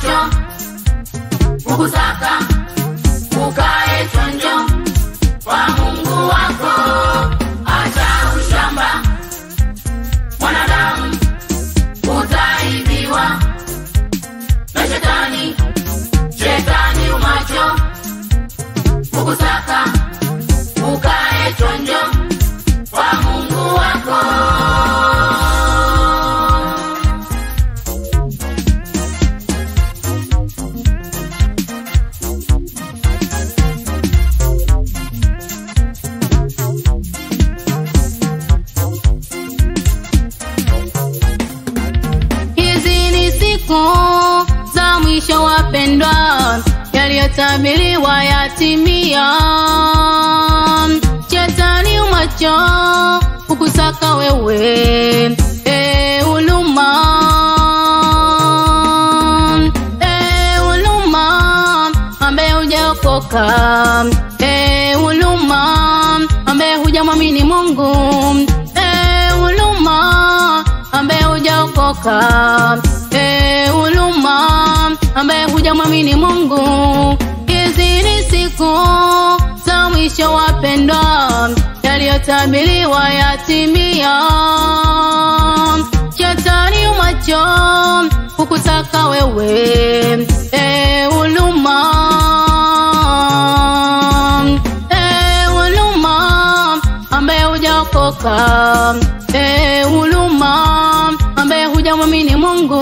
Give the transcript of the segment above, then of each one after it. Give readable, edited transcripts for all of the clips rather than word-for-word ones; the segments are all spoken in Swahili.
umacho, kukusaka, ukae chonjo kwa Mungu wako. Acha ushamba, mwanadamu utaibiwa na shetani. Shetani umacho, kukusaka, ukae chonjo kwa Mungu wako. Za mwisho wapendwa, yaliyotabiriwa yatimia. Shetani umacho, kukusaka wewe, uluma, uluma, ambaye hujaokoka, uluma, ambaye hujamwamini Mungu, uluma, ambaye hujaokoka, uluma, ambaye hujamwamini Mungu. Hizi ni siku za mwisho wapendwa, yaliyotabiriwa yatimia. Shetani umacho, kukusaka wewe, uluma, uluma, ambaye hujaokoka, uluma, ambaye hujamwamini Mungu,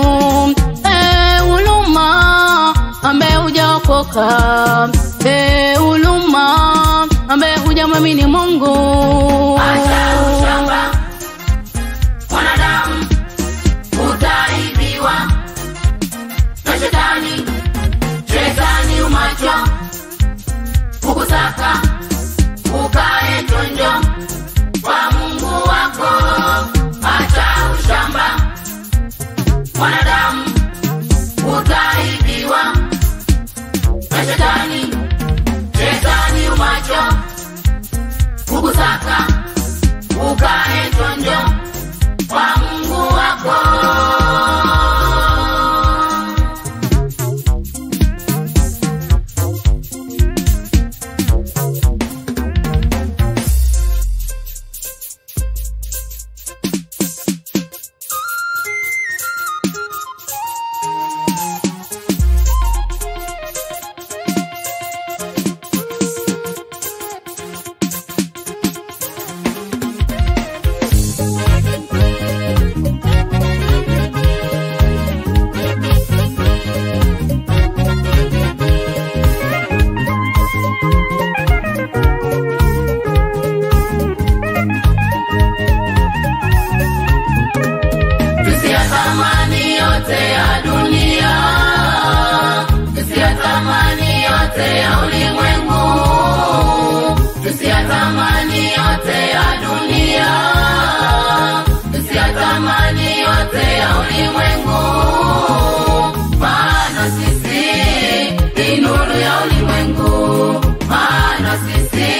uluma, ambaye hujaokoka, uluma, ambaye hujamwamini Mungu. Acha ushamba, mwanadamu utaibiwa na shetani. Shetani umacho, kukusaka, ukae chonjo kwa Mungu wako. Acha ushamba, mwanadamu utaibiwa na shetani. Shetani umacho, kukusaka, ukae chonjo kwa Mungu wako. Tusiyatamani yote ya dunia, tusiyatamani yote ya ulimwengu, tusiyatamani yote ya dunia, tusiyatamani yote ya ulimwengu. Maana sisi ni nuru ya ulimwengu, maana sisi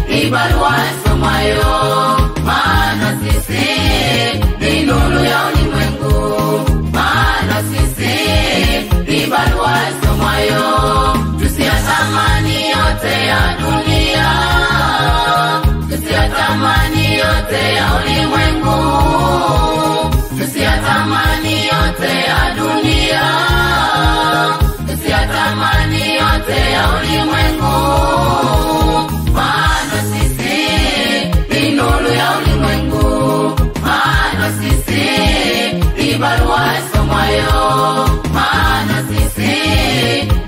ni barua isomayo, maana sisi ni nuru ya ulimwengu, maana sisi ni barua isomayo. Tusiyatamani yote ya dunia, tusiyatamani yote ya ulimwengu, tusiyatamani yote ya dunia, tusiyatamani yote ya ulimwengu. Maana sisi ni nuru ya ulimwengu, maana sisi ni barua isomayo, maana sisi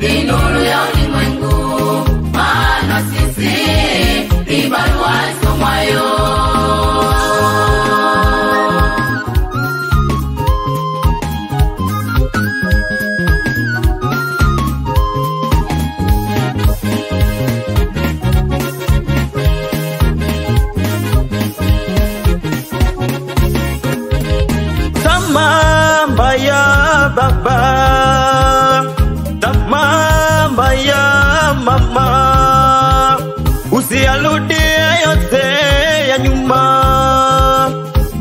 ni nuru ya ulimwengu, maana sisi ni barua isomayo. Tamamba ya baba, tamamba ya mama, usiyarudie yote ya nyuma,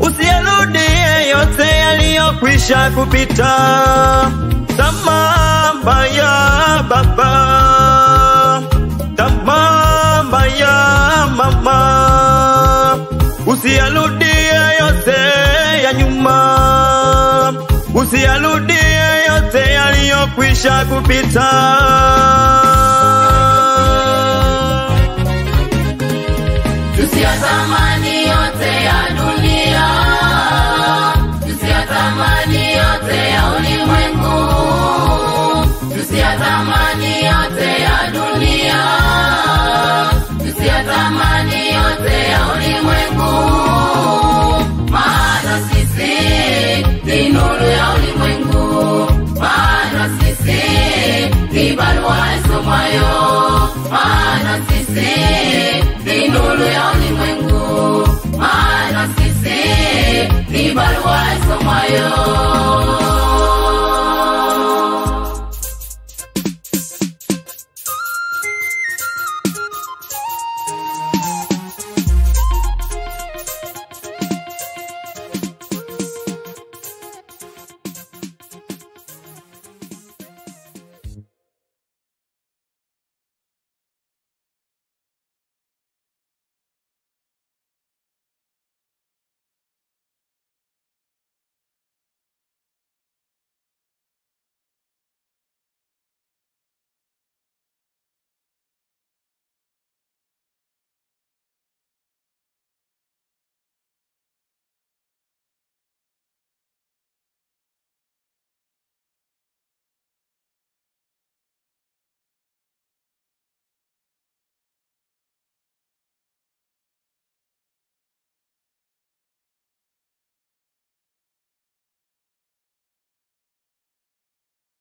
usiyarudie yote yaliyokwisha kupita. Tamamba Usiyarudie yote ya nyuma, usiyarudie yote yaliyokwisha kupita. Tusiyatamani yote ya dunia, tusiyatamani yote ya ulimwengu, tusiyatamani